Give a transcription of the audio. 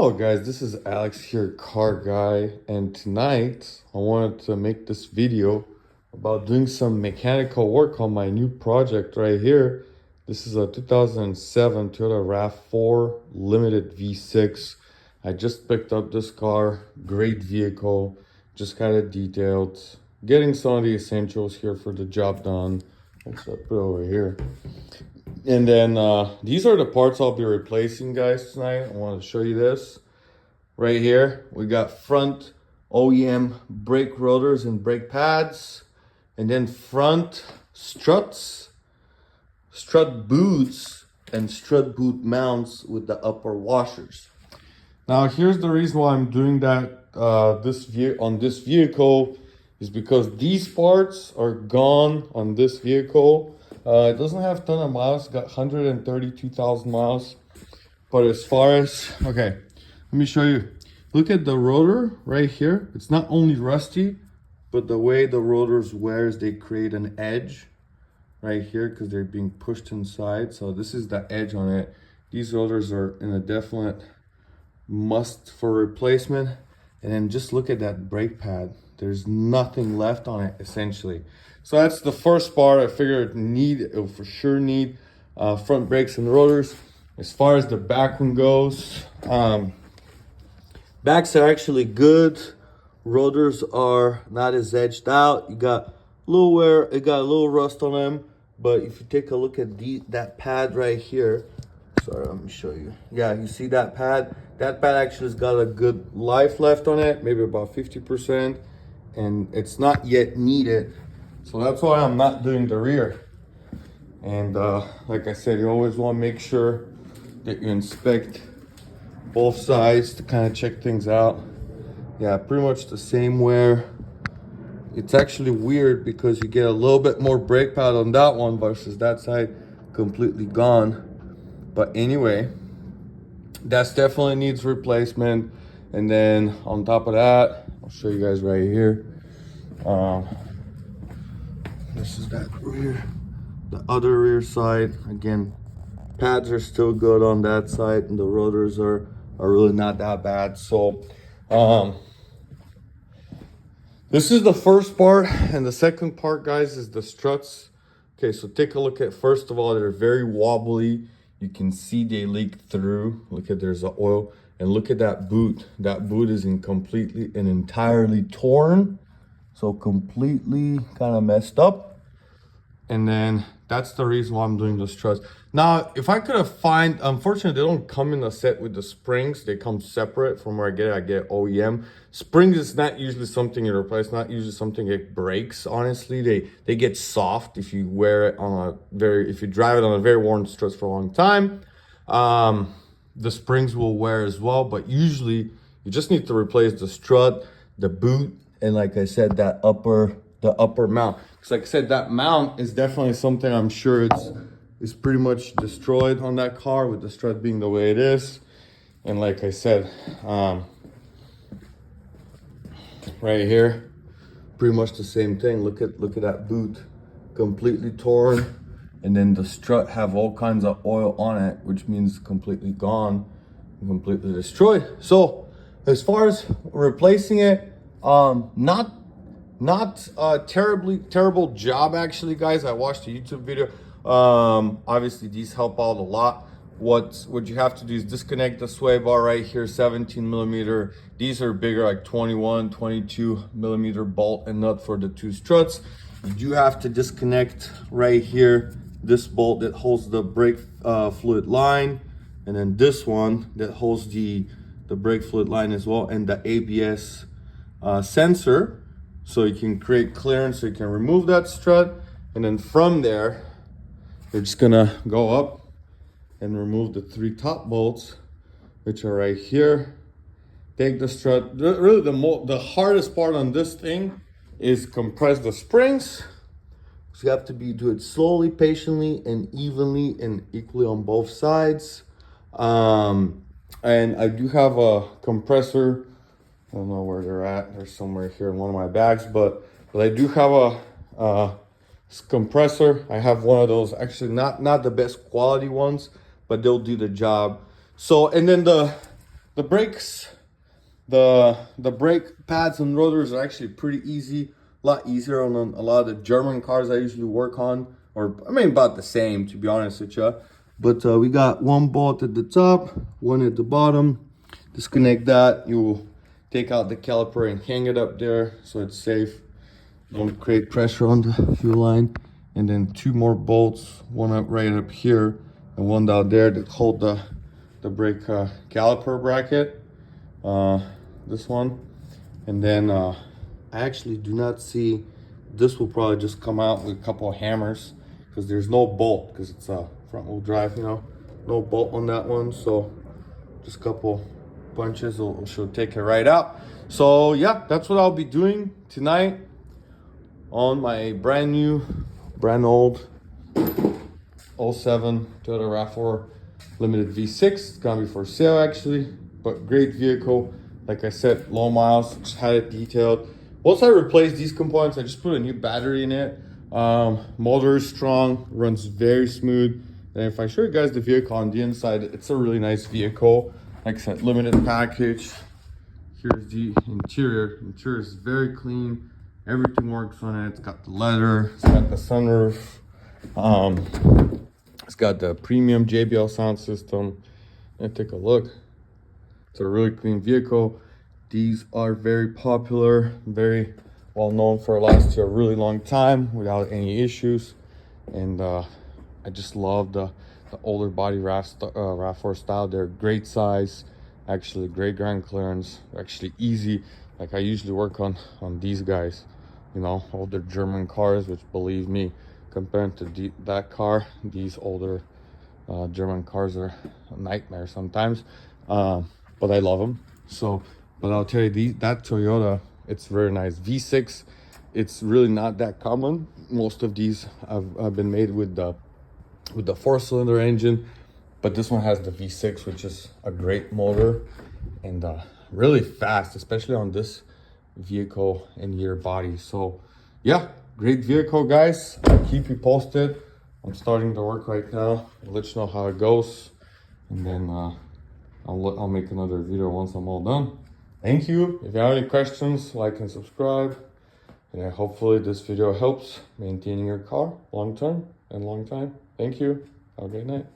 Hello guys, this is Alex here, car guy, and tonight I wanted to make this video about doing some mechanical work on my new project right here. This is a 2007 Toyota Rav4 limited V6. I just picked up this car, great vehicle, just got it detailed, getting some of the essentials here for the job done. Let's put it over here. And then these are the parts I'll be replacing, guys, tonight. I want to show you this. Right here, we got front OEM brake rotors and brake pads. And then front struts, strut boots, and strut boot mounts with the upper washers. Now, here's the reason why I'm doing that on this vehicle is because these parts are gone on this vehicle. It doesn't have a ton of miles, it's got 132,000 miles. But as far as, okay, let me show you. Look at the rotor right here. It's not only rusty, but the way the rotors wears, they create an edge right here because they're being pushed inside. So this is the edge on it. These rotors are in a definite must for replacement. And then just look at that brake pad. There's nothing left on it, essentially. So that's the first part. I figured it'll for sure need front brakes and rotors. As far as the back one goes, backs are actually good. Rotors are not as edged out. You got a little wear, it got a little rust on them. But if you take a look at that pad right here, sorry, let me show you. Yeah, you see that pad? That pad actually has got a good life left on it, maybe about 50%, and it's not yet needed. So that's why I'm not doing the rear. And like I said, you always want to make sure that you inspect both sides to kind of check things out. Yeah, pretty much the same wear. It's actually weird because you get a little bit more brake pad on that one versus that side completely gone. But anyway, that's definitely needs replacement. And then on top of that, I'll show you guys right here. This is that rear, the other rear side. Again, pads are still good on that side, and the rotors are really not that bad. So this is the first part, and the second part, guys, is the struts. Okay, so take a look at, first of all, they're very wobbly. You can see they leak through. Look at, there's the oil, and look at that boot. That boot is completely and entirely torn. So completely kind of messed up. And then that's the reason why I'm doing the struts. Now, if I could have unfortunately, they don't come in a set with the springs. They come separate from where I get OEM. Springs is not usually something you replace, not usually something it breaks, honestly. They get soft if you wear it on if you drive it on a very worn struts for a long time. The springs will wear as well, but usually you just need to replace the strut, the boot, and like I said, the upper mount. Because like I said, that mount is definitely something I'm sure it's pretty much destroyed on that car with the strut being the way it is. And like I said, right here, pretty much the same thing. Look at that boot, completely torn. And then the strut have all kinds of oil on it, which means completely gone and completely destroyed. So as far as replacing it, not a terrible job, actually, guys. I watched a YouTube video. Obviously these help out a lot. What you have to do is disconnect the sway bar right here, 17 millimeter. These are bigger, like 21, 22 millimeter bolt and nut for the two struts. You do have to disconnect right here this bolt that holds the brake fluid line, and then this one that holds the brake fluid line as well, and the ABS sensor, so you can create clearance, so you can remove that strut. And then from there, you're just gonna go up and remove the three top bolts, which are right here. Take the strut. Really the hardest part on this thing is compress the springs. So you have to do it slowly, patiently, and evenly and equally on both sides. And I do have a compressor. I don't know where they're at. They're somewhere here in one of my bags, but I do have a compressor. I have one of those, actually not the best quality ones, but they'll do the job. So, and then the the brakes, the brake pads and rotors are actually pretty easy, a lot easier on a lot of the German cars I usually work on, or I mean about the same, to be honest with you. But we got one bolt at the top, one at the bottom. Disconnect that. You take out the caliper and hang it up there so it's safe. Don't create pressure on the fuel line. And then two more bolts, one up right up here and one down there that hold the brake caliper bracket. This one. And then I actually do not see, this will probably just come out with a couple of hammers because there's no bolt because it's a front wheel drive, you know, no bolt on that one. So just a couple punches should take it right out. So yeah, that's what I'll be doing tonight on my brand old 07 Toyota Rav4 limited V6. It's gonna be for sale actually, but great vehicle. Like I said, low miles, just had it detailed. Once I replaced these components, I just put a new battery in it. Motor is strong, runs very smooth. And if I show you guys the vehicle on the inside, it's a really nice vehicle. Like I said, limited package. Here's the interior. Interior is very clean. Everything works on it. It's got the leather. It's got the sunroof. It's got the premium JBL sound system. And take a look. It's a really clean vehicle. These are very popular, very well known for last a really long time without any issues. And I just love the older body RAV4 style. They're great size, actually great ground clearance, actually easy. Like I usually work on these guys, you know, older German cars, which believe me, compared to that car, these older German cars are a nightmare sometimes. But I love them. So, but I'll tell you, that Toyota, it's very nice. V6, it's really not that common. Most of these have been made with the 4-cylinder engine, but this one has the V6, which is a great motor and really fast, especially on this vehicle and year body. So yeah, great vehicle, guys. I'll keep you posted. I'm starting to work right now. I'll let you know how it goes, and then I'll make another video once I'm all done. Thank you. If you have any questions, like and subscribe. And hopefully this video helps maintaining your car long term and long time. Thank you. Have a great night.